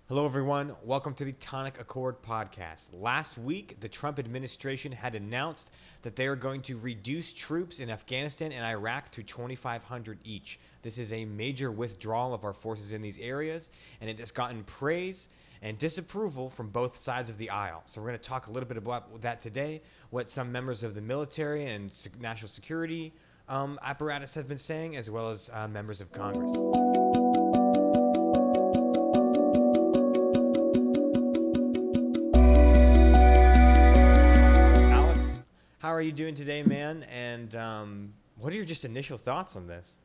Hello, everyone. Welcome to the Tonic Accord podcast. Last week, the Trump administration had announced that they are going to reduce troops in Afghanistan and Iraq to 2,500 each. This is a major withdrawal of our forces in these areas, and it has gotten praise and disapproval from both sides of the aisle. So, we're going to talk a little bit about that today, what some members of the military and national security apparatus have been saying, as well as members of Congress. Alex, how are you doing today, man? And what are your just initial thoughts on this?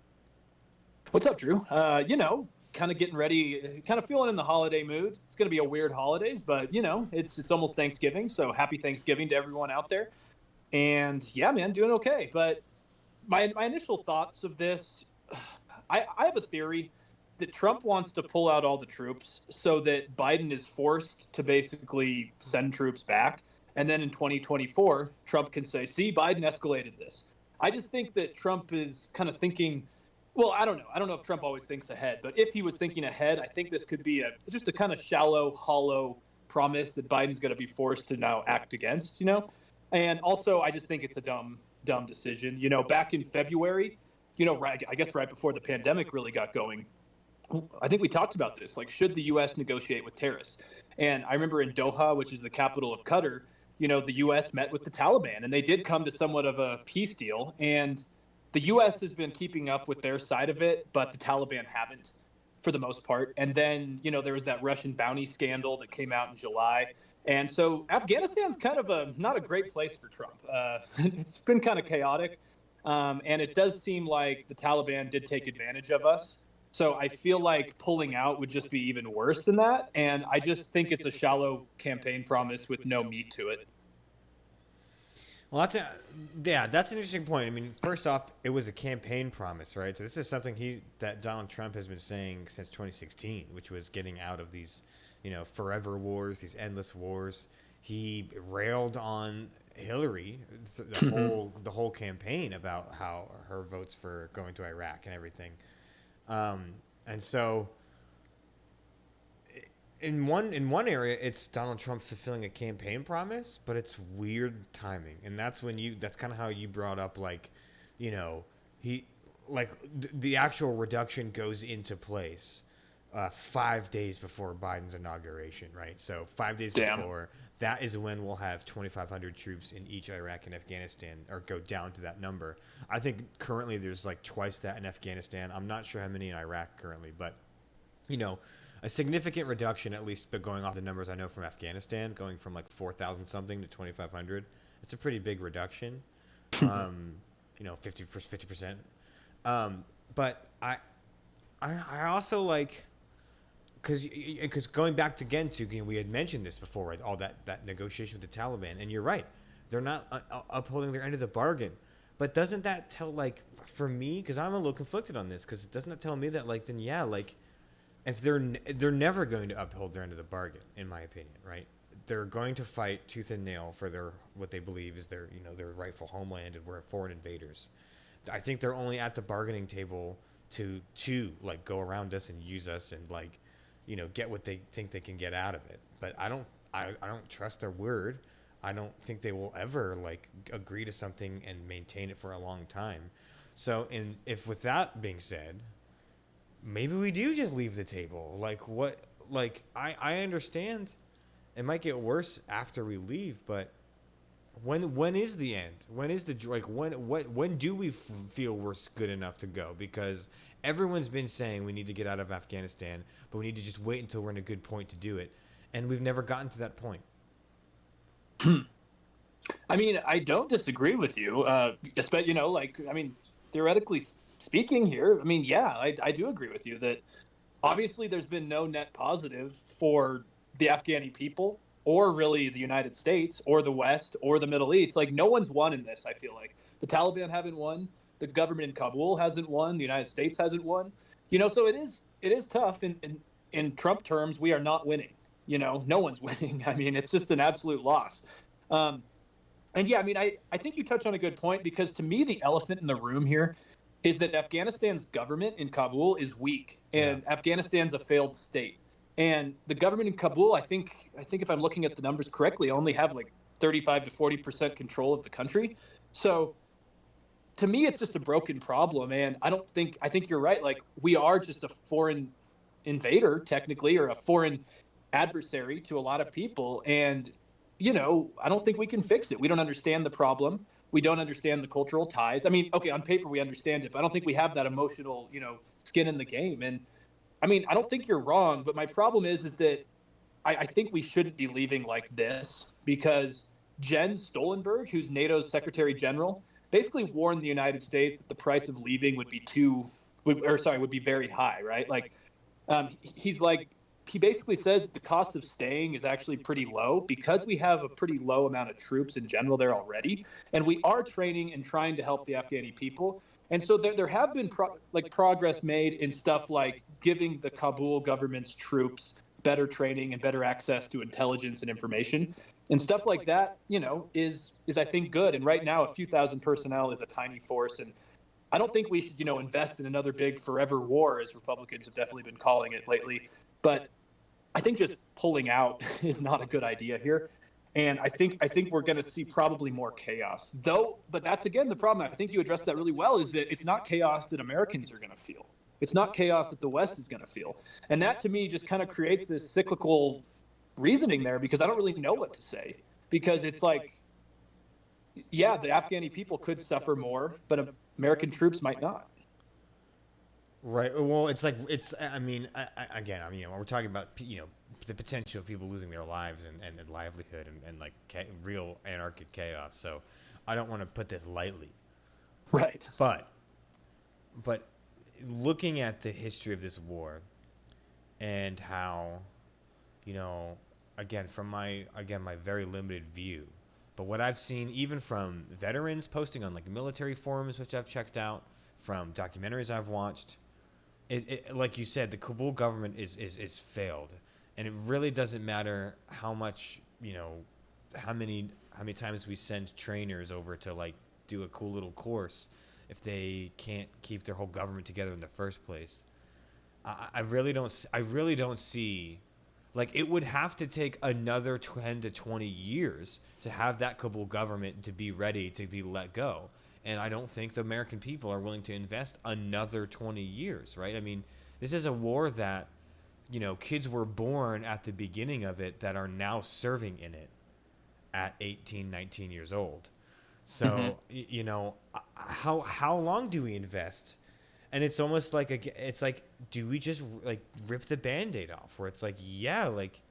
What's up, Drew? Kind of getting ready, kind of feeling in the holiday mood. It's going to be a weird holidays, but it's almost Thanksgiving, so happy Thanksgiving to everyone out there. And yeah, man, doing okay. But my initial thoughts of this, I have a theory that Trump wants to pull out all the troops so that Biden is forced to basically send troops back. And then in 2024, Trump can say, see, Biden escalated this. I just think that Trump is kind of thinking, well, I don't know. I don't know if Trump always thinks ahead, but if he was thinking ahead, I think this could be just a kind of shallow, hollow promise that Biden's going to be forced to now act against. And also, I just think it's a dumb decision. Back in February, I guess right before the pandemic really got going, I think we talked about this. Like, should the U.S. negotiate with terrorists? And I remember in Doha, which is the capital of Qatar, the U.S. met with the Taliban, and they did come to somewhat of a peace deal. And the U.S. has been keeping up with their side of it, but the Taliban haven't, for the most part. And then, there was that Russian bounty scandal that came out in July. And so Afghanistan's kind of not a great place for Trump. It's been kind of chaotic. And it does seem like the Taliban did take advantage of us. So I feel like pulling out would just be even worse than that. And I just think it's a shallow campaign promise with no meat to it. Well, that's an interesting point. I mean, first off, it was a campaign promise, right? So this is something that Donald Trump has been saying since 2016, which was getting out of these, forever wars, these endless wars. He railed on Hillary the whole campaign about how her votes for going to Iraq and everything. And so in one area, it's Donald Trump fulfilling a campaign promise, but it's weird timing, and that's kind of how you brought up, like, he the actual reduction goes into place 5 days before Biden's inauguration, right? So 5 days Damn. before, that is when we'll have 2,500 troops in each Iraq and Afghanistan, or go down to that number. I think currently there's like twice that in Afghanistan. I'm not sure how many in Iraq currently, but a significant reduction, at least, but going off the numbers I know from Afghanistan, going from like 4,000 something to 2,500. It's a pretty big reduction. 50%. But I also like, because going back to Gentuk, we had mentioned this before, right? All that negotiation with the Taliban, and you're right, they're not upholding their end of the bargain. But doesn't that tell, like, for me, because I'm a little conflicted on this, because doesn't that tell me that, like, then yeah, like, if they're never going to uphold their end of the bargain, in my opinion, right? They're going to fight tooth and nail for their, what they believe is their rightful homeland, and we're foreign invaders. I think they're only at the bargaining table to like go around us and use us and, like, get what they think they can get out of it. But I don't trust their word. I don't think they will ever, like, agree to something and maintain it for a long time. So, if with that being said, maybe we do just leave the table. Like, what? Like, I understand it might get worse after we leave, but when is the end? When is when do we feel we're good enough to go? Because everyone's been saying we need to get out of Afghanistan, but we need to just wait until we're in a good point to do it, and we've never gotten to that point. I mean, I don't disagree with you. Especially, theoretically speaking here, I mean, yeah, I do agree with you that obviously there's been no net positive for the Afghani people, or really the United States, or the West, or the Middle East. Like, no one's won in this, I feel like. The Taliban haven't won. The government in Kabul hasn't won. The United States hasn't won. So it is tough. In Trump terms, we are not winning. No one's winning. I mean, it's just an absolute loss. Um, and yeah, I mean, I think you touch on a good point, because to me, the elephant in the room here is that Afghanistan's government in Kabul is weak, Yeah. and Afghanistan's a failed state. And the government in Kabul, I think if I'm looking at the numbers correctly, only have like 35 to 40% control of the country. So to me, it's just a broken problem. And I think you're right. Like, we are just a foreign invader, technically, or a foreign adversary to a lot of people. And, I don't think we can fix it. We don't understand the problem. We don't understand the cultural ties. I mean, okay, on paper, we understand it, but I don't think we have that emotional, skin in the game. And I mean, I don't think you're wrong, but my problem is that I think we shouldn't be leaving like this because Jens Stoltenberg, who's NATO's Secretary General, basically warned the United States that the price of leaving would be very high, right? Like, he's like, he basically says that the cost of staying is actually pretty low because we have a pretty low amount of troops in general there already, and we are training and trying to help the Afghani people. And so there have been progress made in stuff like giving the Kabul government's troops better training and better access to intelligence and information, and stuff like that. Is I think good. And right now, a few thousand personnel is a tiny force, and I don't think we should invest in another big forever war, as Republicans have definitely been calling it lately. But I think just pulling out is not a good idea here. And I think we're going to see probably more chaos, though. But that's again the problem. I think you addressed that really well. Is that it's not chaos that Americans are going to feel. It's not chaos that the West is going to feel. And that to me just kind of creates this cyclical reasoning there, because I don't really know what to say. Because it's like, yeah, the Afghani people could suffer more, but American troops might not. Right. Well, it's like I mean, again, I mean, we're talking about the potential of people losing their lives and livelihood and like real anarchic chaos. So I don't want to put this lightly. Right. But looking at the history of this war and how, again, from my very limited view, but what I've seen even from veterans posting on like military forums, which I've checked out, from documentaries I've watched, it like you said, the Kabul government is failed, and it really doesn't matter how much how many times we send trainers over to like do a cool little course if they can't keep their whole government together in the first place. I really don't see, like, it would have to take another 10 to 20 years to have that Kabul government to be ready to be let go. And I don't think the American people are willing to invest another 20 years, right? I mean, this is a war that, kids were born at the beginning of it that are now serving in it at 18, 19 years old. So, how long do we invest? And it's almost like it's like, do we just like rip the Band-Aid off? Where it's like, yeah, like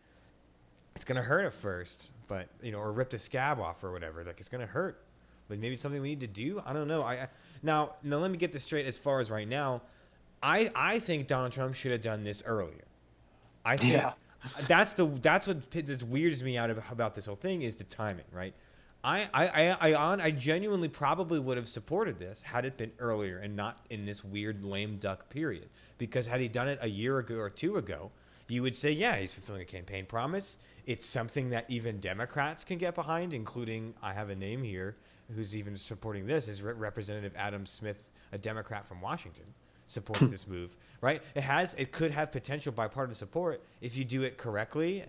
it's gonna hurt at first, but or rip the scab off or whatever. Like, it's gonna hurt, but maybe it's something we need to do. I don't know. Now let me get this straight. As far as right now, I think Donald Trump should have done this earlier. I think that's what weirds me out about this whole thing is the timing, right? I genuinely probably would have supported this had it been earlier and not in this weird lame duck period. Because had he done it a year ago or two ago, you would say, yeah, he's fulfilling a campaign promise. It's something that even Democrats can get behind, including, I have a name here who's even supporting this, is Representative Adam Smith, a Democrat from Washington, supports this move, right? It could have potential bipartisan support if you do it correctly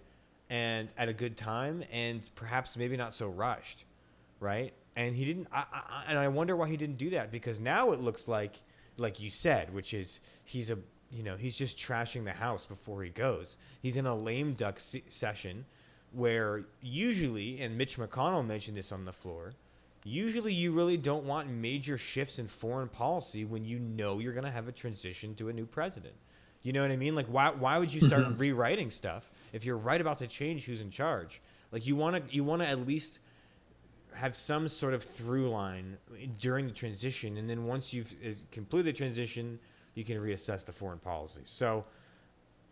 and at a good time, and perhaps maybe not so rushed, right? And he didn't. I wonder why he didn't do that, because now it looks like you said, which is he's just trashing the house before he goes. He's in a lame duck session, where usually, and Mitch McConnell mentioned this on the floor, usually you really don't want major shifts in foreign policy when you're going to have a transition to a new president. You know what I mean? Like, why would you start rewriting stuff if you're right about to change who's in charge? Like, you want to at least have some sort of through line during the transition, and then once you've completed the transition, you can reassess the foreign policy. So,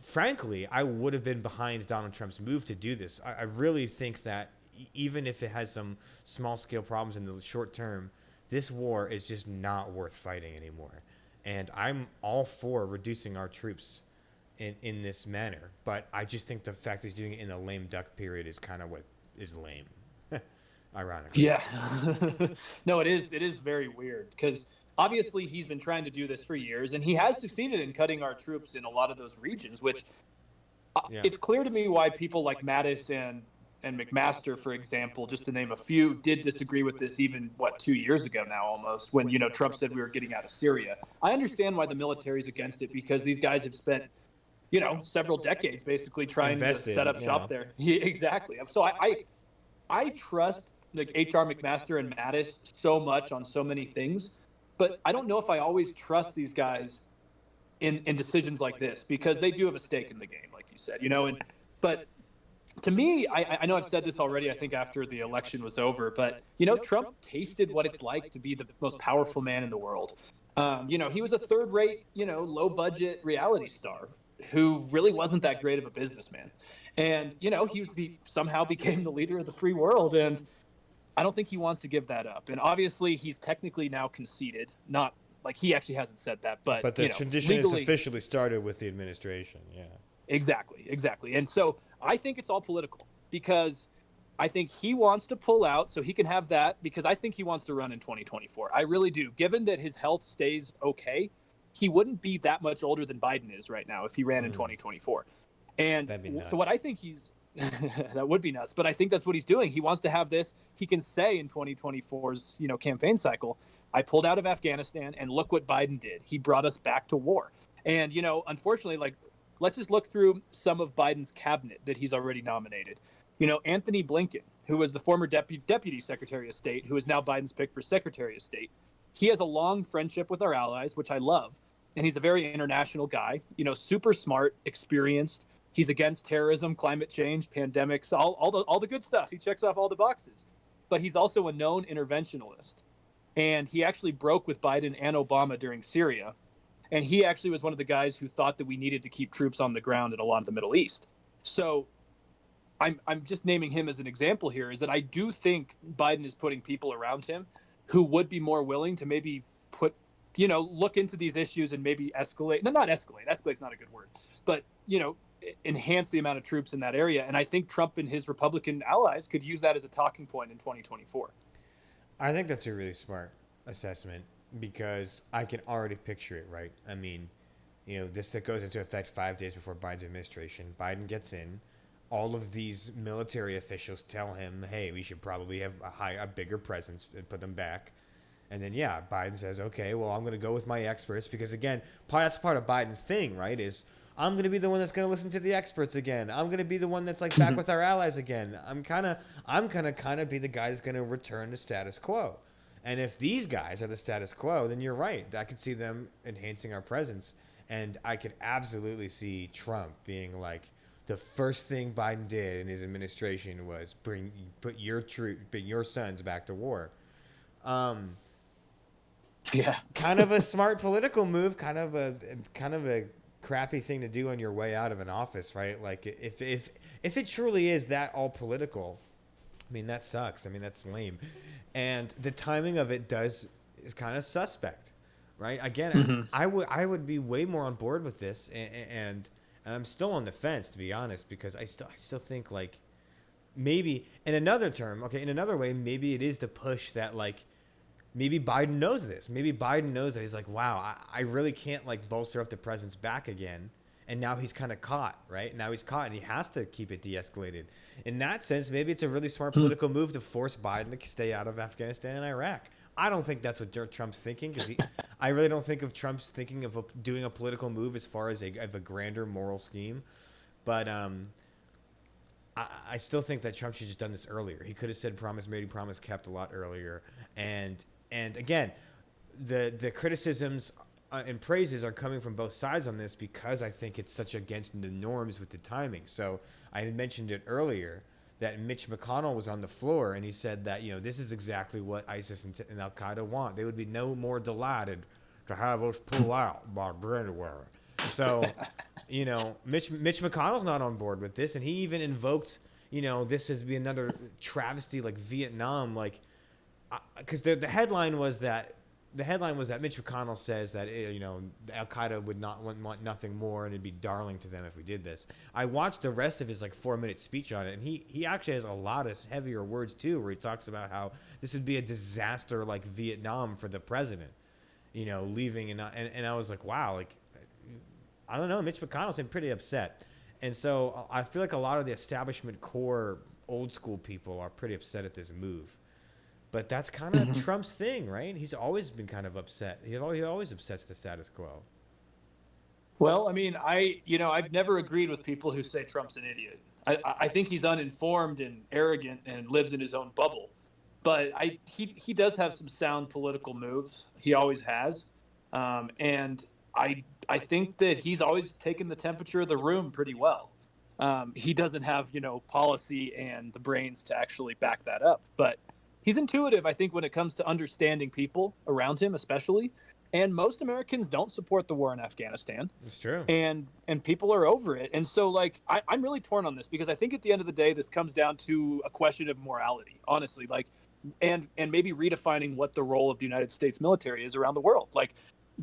frankly, I would have been behind Donald Trump's move to do this. I really think that even if it has some small-scale problems in the short term, this war is just not worth fighting anymore. And I'm all for reducing our troops in this manner. But I just think the fact that he's doing it in the lame duck period is kind of what is lame, ironically. Yeah. No, it is. It is very weird, because obviously he's been trying to do this for years, and he has succeeded in cutting our troops in a lot of those regions, which Yeah. It's clear to me why people like Mattis and McMaster, for example, just to name a few, did disagree with this even, what, 2 years ago now almost, when, Trump said we were getting out of Syria. I understand why the military's against it, because these guys have spent, several decades basically trying to Invested. set up Yeah. shop there. Yeah, exactly. So I trust like HR McMaster and Mattis so much on so many things, but I don't know if I always trust these guys in decisions like this, because they do have a stake in the game, like you said, and but to me, I know I've said this already, I think after the election was over, but Trump tasted what it's like to be the most powerful man in the world. He was a third rate, low budget reality star who really wasn't that great of a businessman. And, somehow became the leader of the free world. And I don't think he wants to give that up. And obviously, he's technically now conceded, not like he actually hasn't said that, but, But the tradition is legally. officially started with the administration. Yeah. Exactly. And so I think it's all political, because I think he wants to pull out so he can have that, because I think he wants to run in 2024. I really do. Given that his health stays okay, he wouldn't be that much older than Biden is right now if he ran in 2024. And That'd be nuts. so what I think he's that would be nuts, but I think that's what he's doing. He wants to have this. He can say in 2024's, campaign cycle, I pulled out of Afghanistan and look what Biden did. He brought us back to war. And, unfortunately, like, let's just look through some of Biden's cabinet that he's already nominated. Anthony Blinken, who was the former deputy Secretary of State, who is now Biden's pick for Secretary of State. He has a long friendship with our allies, which I love. And he's a very international guy, super smart, experienced. He's against terrorism, climate change, pandemics, all the good stuff. He checks off all the boxes. But he's also a known interventionalist. And he actually broke with Biden and Obama during Syria. And he actually was one of the guys who thought that we needed to keep troops on the ground in a lot of the Middle East. So I'm just naming him as an example here, is that I do think Biden is putting people around him who would be more willing to maybe look into these issues and maybe escalate. No, not escalate. Escalate's not a good word. But, enhance the amount of troops in that area. And I think Trump and his Republican allies could use that as a talking point in 2024. I think that's a really smart assessment, because I can already picture it, right? I mean, this that goes into effect 5 days before Biden's administration. Biden gets in. All of these military officials tell him, hey, we should probably have a bigger presence and put them back. And then, yeah, Biden says, okay, well, I'm going to go with my experts, because, again, that's part of Biden's thing, right, is I'm going to be the one that's going to listen to the experts again. I'm going to be the one that's, like, back with our allies again. I'm going to kind of be the guy that's going to return to status quo. And if these guys are the status quo, then you're right. I could see them enhancing our presence. And I could absolutely see Trump being like, the first thing Biden did in his administration was put your sons back to war. Yeah. Kind of a smart political move, kind of a crappy thing to do on your way out of an office, right? Like if it truly is that all political, I mean, that sucks. I mean, that's lame. And the timing of it is kind of suspect, right? Again, I would be way more on board with this, and I'm still on the fence, to be honest, because I still think, like, maybe in another way, maybe it is the push that, like, maybe Biden knows this. Maybe Biden knows that he's like, wow, I really can't, like, bolster up the presence back again. And now he's kind of caught, right? Now he's caught, and he has to keep it de-escalated. In that sense, maybe it's a really smart political move to force Biden to stay out of Afghanistan and Iraq. I don't think that's what Trump's thinking, because I really don't think of Trump's thinking of doing a political move as far as a grander moral scheme. But I still think that Trump should have just done this earlier. He could have said promise made, promise kept a lot earlier. And again, the criticisms and praises are coming from both sides on this, because I think it's such against the norms with the timing. So I had mentioned it earlier that Mitch McConnell was on the floor, and he said that, this is exactly what ISIS and Al-Qaeda want. They would be no more delighted to have us pull out by January. So, Mitch McConnell's not on board with this, and he even invoked, this as be another travesty like Vietnam, like, because the headline was that Mitch McConnell says that Al Qaeda would not want nothing more, and it'd be darling to them if we did this. I watched the rest of his 4-minute speech on it, and he actually has a lot of heavier words too, where he talks about how this would be a disaster like Vietnam for the president, leaving, and I was like, wow, like, I don't know, Mitch McConnell seemed pretty upset. And so I feel like a lot of the establishment core old school people are pretty upset at this move. But that's kind of Mhm. Trump's thing, right? He's always been kind of upset. He always upsets the status quo. Well, I mean, I've never agreed with people who say Trump's an idiot. I think he's uninformed and arrogant and lives in his own bubble. But he does have some sound political moves. He always has, and I think that he's always taken the temperature of the room pretty well. He doesn't have policy and the brains to actually back that up, but he's intuitive. I think when it comes to understanding people around him, especially, and most Americans don't support the war in Afghanistan, It's true. and people are over it. And so like I'm really torn on this because I think at the end of the day this comes down to a question of morality, honestly. Like and maybe redefining what the role of the United States military is around the world. Like,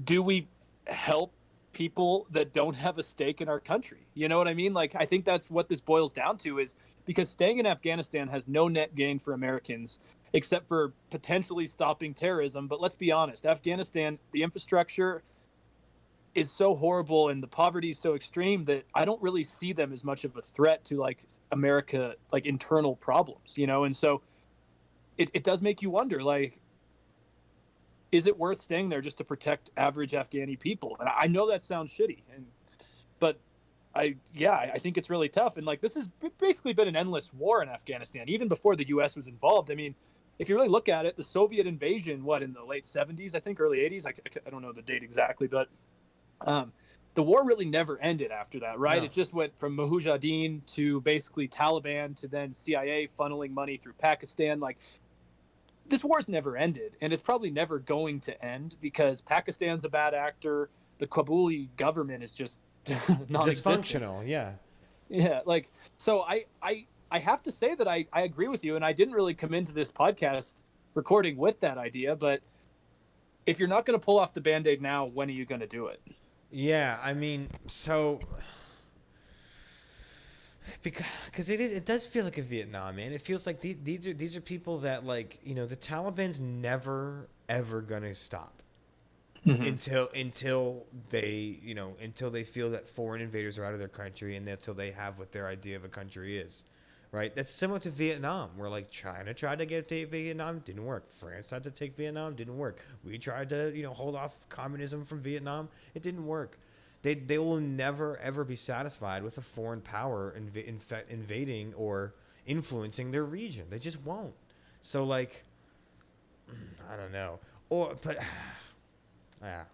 do we help people that don't have a stake in our country? You know what I mean? Like, I think that's what this boils down to, is because staying in Afghanistan has no net gain for Americans except for potentially stopping terrorism. But let's be honest, Afghanistan, the infrastructure is so horrible and the poverty is so extreme that I don't really see them as much of a threat to like America, like internal problems, And so it does make you wonder, like, is it worth staying there just to protect average Afghani people? And I know that sounds shitty, but I think it's really tough. And like, this has basically been an endless war in Afghanistan, even before the U.S. was involved. I mean, if you really look at it, the Soviet invasion, in the late 70s, I think early 80s, I don't know the date exactly, but um, the war really never ended after that, right? No. It just went from Mujahideen to basically Taliban to then CIA funneling money through Pakistan. Like, this war's never ended, and it's probably never going to end because Pakistan's a bad actor. The Kabuli government is just non-existent. Dysfunctional, yeah. Yeah, like, so I have to say that I agree with you, and I didn't really come into this podcast recording with that idea. But if you're not going to pull off the Band-Aid now, when are you going to do it? Yeah, I mean, so because it does feel like a Vietnam, man. It feels like these are people that, like, the Taliban's never ever gonna stop Mm-hmm. until they feel that foreign invaders are out of their country, and until they have what their idea of a country is. Right? That's similar to Vietnam, where like China tried to take Vietnam, didn't work. France tried to take Vietnam, didn't work. We tried to hold off communism from Vietnam, it didn't work. They will never ever be satisfied with a foreign power invading or influencing their region. They just won't. So like, I don't know. Yeah,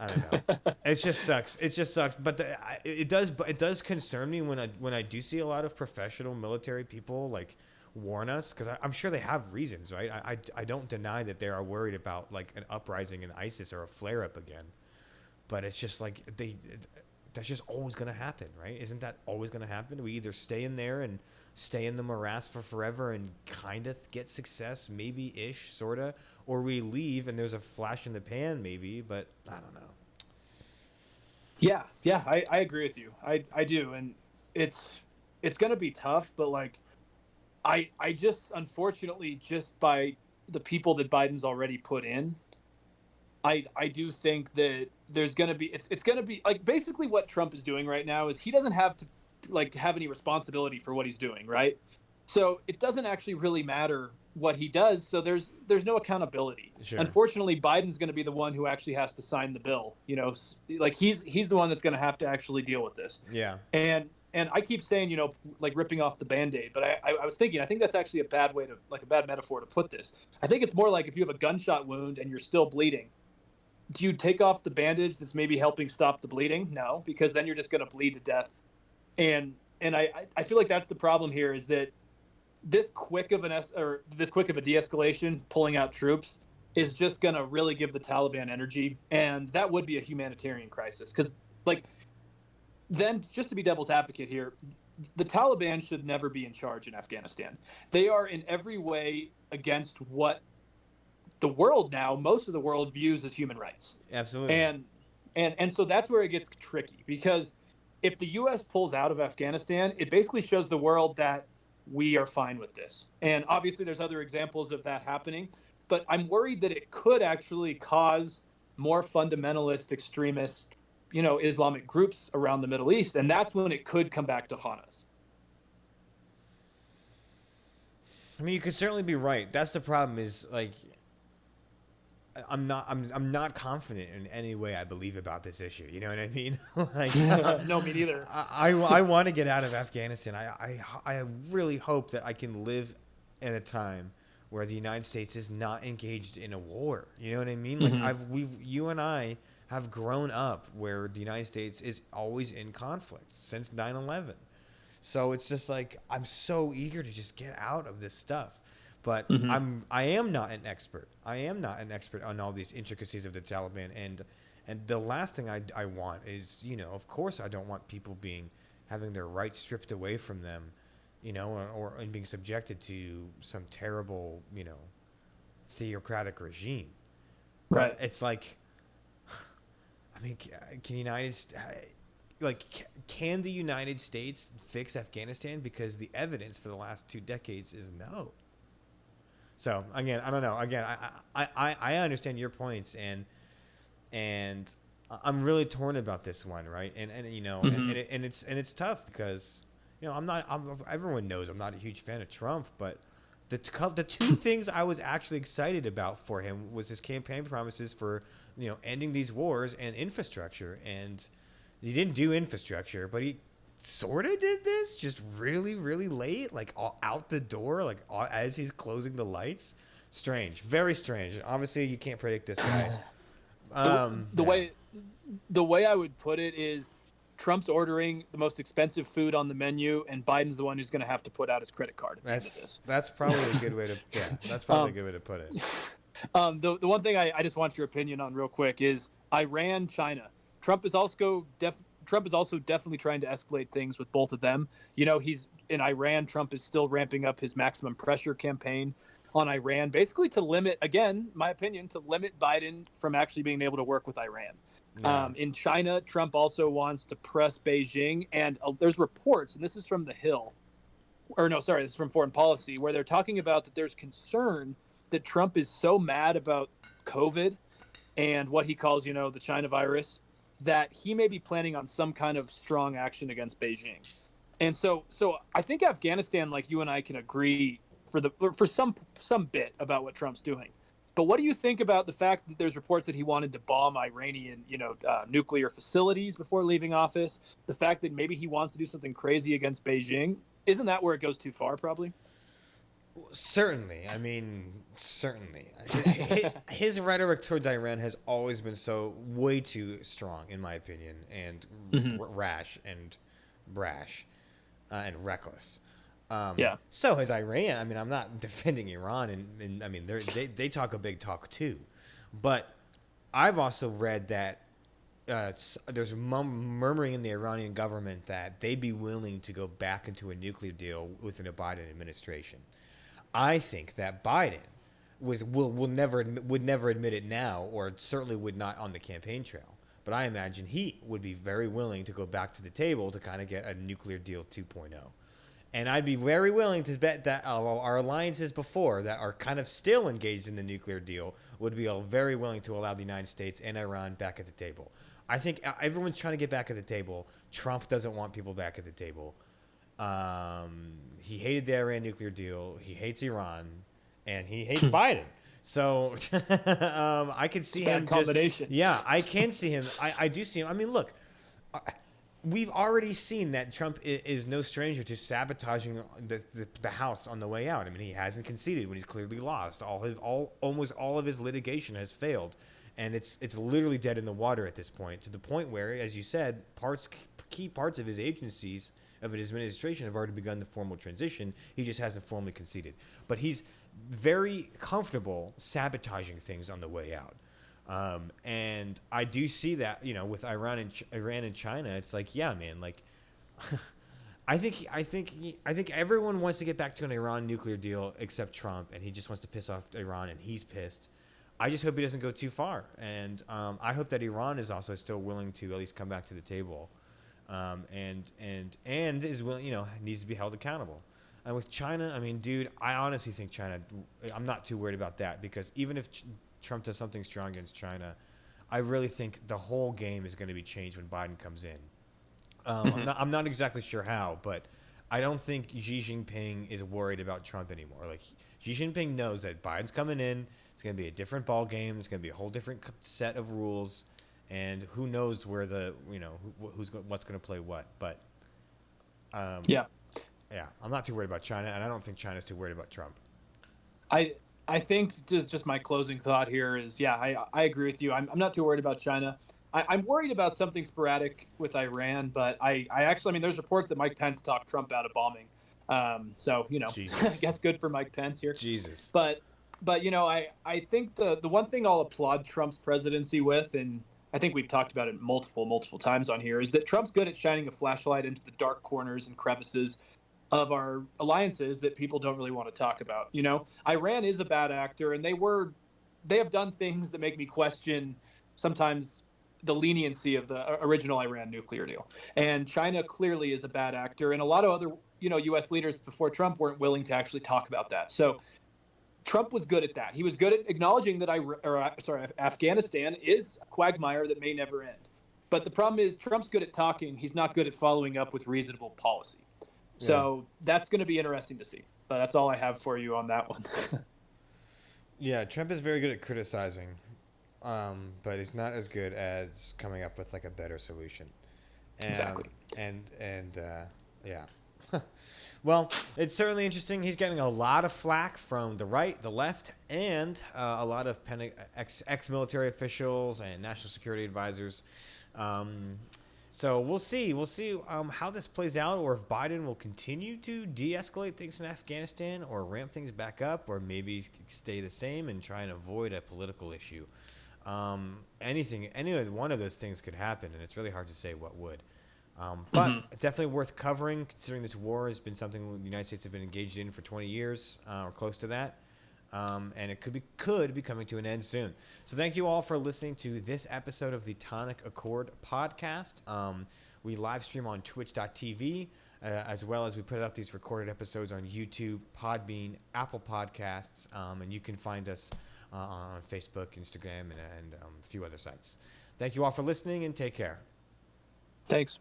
I don't know. It just sucks. It just sucks. But it does concern me when I do see a lot of professional military people like warn us, because I'm sure they have reasons, right? I don't deny that they are worried about like an uprising in ISIS or a flare up again. But it's just like that's just always going to happen, right? Isn't that always going to happen? We either stay in there and stay in the morass for forever and kind of get success, maybe ish, sort of, or we leave and there's a flash in the pan, maybe, but I don't know. Yeah, I agree with you. I do, and it's gonna be tough, but like I just, unfortunately, just by the people that Biden's already put in, I do think that there's gonna be it's gonna be like basically what Trump is doing right now is he doesn't have to like have any responsibility for what he's doing, right? So it doesn't actually really matter what he does. So there's no accountability. Sure. Unfortunately, Biden's going to be the one who actually has to sign the bill. Like he's the one that's going to have to actually deal with this. Yeah. And I keep saying, like ripping off the Band-Aid, but I was thinking, I think that's actually a bad way to, like a bad metaphor to put this. I think it's more like if you have a gunshot wound and you're still bleeding, do you take off the bandage that's maybe helping stop the bleeding? No, because then you're just going to bleed to death. And I feel like that's the problem here, is that this quick of this quick of a de-escalation, pulling out troops, is just going to really give the Taliban energy, and that would be a humanitarian crisis. Because, like, then just to be devil's advocate here, the Taliban should never be in charge in Afghanistan. They are in every way against what the world now, most of the world, views as human rights. Absolutely. And so that's where it gets tricky, because if the U.S. pulls out of Afghanistan, it basically shows the world that we are fine with this. And obviously there's other examples of that happening, but I'm worried that it could actually cause more fundamentalist extremist Islamic groups around the Middle East, and that's when it could come back to haunt us. I mean, you could certainly be right. That's the problem. Is like I'm not confident in any way I believe about this issue. You know what I mean? Like No, me neither. I want to get out of Afghanistan. I really hope that I can live in a time where the United States is not engaged in a war. You know what I mean? Like Mm-hmm. you and I have grown up where the United States is always in conflict since 9/11. So it's just like I'm so eager to just get out of this stuff. But Mm-hmm. I am not an expert. I am not an expert on all these intricacies of the Taliban, and the last thing I want is, of course I don't want people having their rights stripped away from them, or and being subjected to some terrible, theocratic regime. But Right. it's like, I mean, can United can the United States fix Afghanistan? Because the evidence for the last 2 decades is no. So again, I don't know. Again, I understand your points, and I'm really torn about this one, right? And Mm-hmm. it's tough because everyone knows I'm not a huge fan of Trump, but the two things I was actually excited about for him was his campaign promises for ending these wars and infrastructure, and he didn't do infrastructure, but he sort of did this just really, really late, like out the door, like as he's closing the lights. Strange, very strange. Obviously, you can't predict this guy. the the Yeah, way the way I would put it is Trump's ordering the most expensive food on the menu, and Biden's the one who's going to have to put out his credit card at the end of that's this. that's probably a good way to that's probably a um, good way to put it. the one thing I just want your opinion on real quick is Iran, China. Trump is also Trump is also definitely trying to escalate things with both of them. He's in Iran. Trump is still ramping up his maximum pressure campaign on Iran, basically to limit, again, my opinion, to limit Biden from actually being able to work with Iran. Yeah, In China, Trump also wants to press Beijing, and there's reports, and this is from The Hill, or no, sorry, this is from Foreign Policy, where they're talking about that there's concern that Trump is so mad about COVID and what he calls, the China virus, that he may be planning on some kind of strong action against Beijing. And so I think Afghanistan, like you and I can agree for some bit about what Trump's doing. But what do you think about the fact that there's reports that he wanted to bomb Iranian, nuclear facilities before leaving office? The fact that maybe he wants to do something crazy against Beijing, isn't that where it goes too far? Probably. certainly. I mean, certainly. His rhetoric towards Iran has always been so way too strong, in my opinion, and Mm-hmm. rash and brash. And reckless. Yeah. So has Iran. I mean, I'm not defending Iran, and I mean, they talk a big talk too, but I've also read that there's murmuring in the Iranian government that they'd be willing to go back into a nuclear deal within a Biden administration. I think that Biden would never admit it now, or certainly would not on the campaign trail. But I imagine he would be very willing to go back to the table to kind of get a nuclear deal 2.0. And I'd be very willing to bet that our alliances before that are kind of still engaged in the nuclear deal would be very willing to allow the United States and Iran back at the table. I think everyone's trying to get back at the table. Trump doesn't want people back at the table. He hated the Iran nuclear deal. He hates Iran, and he hates Biden. So I could see him Bad combination. yeah, I can see him. I do see him. I mean, look, we've already seen that Trump is no stranger to sabotaging the House on the way out. I mean, he hasn't conceded when he's clearly lost. Almost all of his litigation has failed, and it's literally dead in the water at this point. To the point where, as you said, key parts of his agencies of his administration have already begun the formal transition. He just hasn't formally conceded, but he's very comfortable sabotaging things on the way out. And I do see that, with Iran and China, it's like, yeah, man, like, I think everyone wants to get back to an Iran nuclear deal except Trump, and he just wants to piss off Iran, and he's pissed. I just hope he doesn't go too far, and I hope that Iran is also still willing to at least come back to the table, and is willing, needs to be held accountable. And with China, I mean, dude, I honestly think China. I'm not too worried about that because even if Trump does something strong against China, I really think the whole game is going to be changed when Biden comes in. Mhm. I'm not exactly sure how, but I don't think Xi Jinping is worried about Trump anymore. Like Xi Jinping knows that Biden's coming in. It's going to be a different ball game. It's going to be a whole different set of rules, and who knows where the what's going to play what. But um, Yeah. yeah, I'm not too worried about China, and I don't think China's too worried about Trump. I I think just my closing thought here is, yeah, I agree with you. I'm not too worried about China. I'm worried about something sporadic with Iran, but I actually, I mean, there's reports that Mike Pence talked Trump out of bombing. So I Jesus, guess good for Mike Pence here. Jesus. But I think the one thing I'll applaud Trump's presidency with, and I think we've talked about it multiple times on here, is that Trump's good at shining a flashlight into the dark corners and crevices of our alliances that people don't really want to talk about. Iran is a bad actor, and they have done things that make me question sometimes the leniency of the original Iran nuclear deal. And China clearly is a bad actor, and a lot of other U.S. leaders before Trump weren't willing to actually talk about that. So Trump was good at that. He was good at acknowledging that Afghanistan is a quagmire that may never end. But the problem is Trump's good at talking. He's not good at following up with reasonable policy. Yeah. So that's going to be interesting to see. But that's all I have for you on that one. Yeah, Trump is very good at criticizing, but he's not as good as coming up with like a better solution. Exactly. And yeah. Well, it's certainly interesting. He's getting a lot of flack from the right, the left, and a lot of ex-military officials and national security advisors. Um, so we'll see. We'll see how this plays out, or if Biden will continue to de-escalate things in Afghanistan, or ramp things back up, or maybe stay the same and try and avoid a political issue. Any one of those things could happen, and it's really hard to say what would. But Mm-hmm. definitely worth covering, considering this war has been something the United States have been engaged in for 20 years or close to that. And it could be coming to an end soon. So thank you all for listening to this episode of the Tonic Accord podcast. We live stream on twitch.tv, as well as we put out these recorded episodes on YouTube, Podbean, Apple Podcasts, and you can find us on Facebook, Instagram, and a few other sites. Thank you all for listening, and take care. Thanks.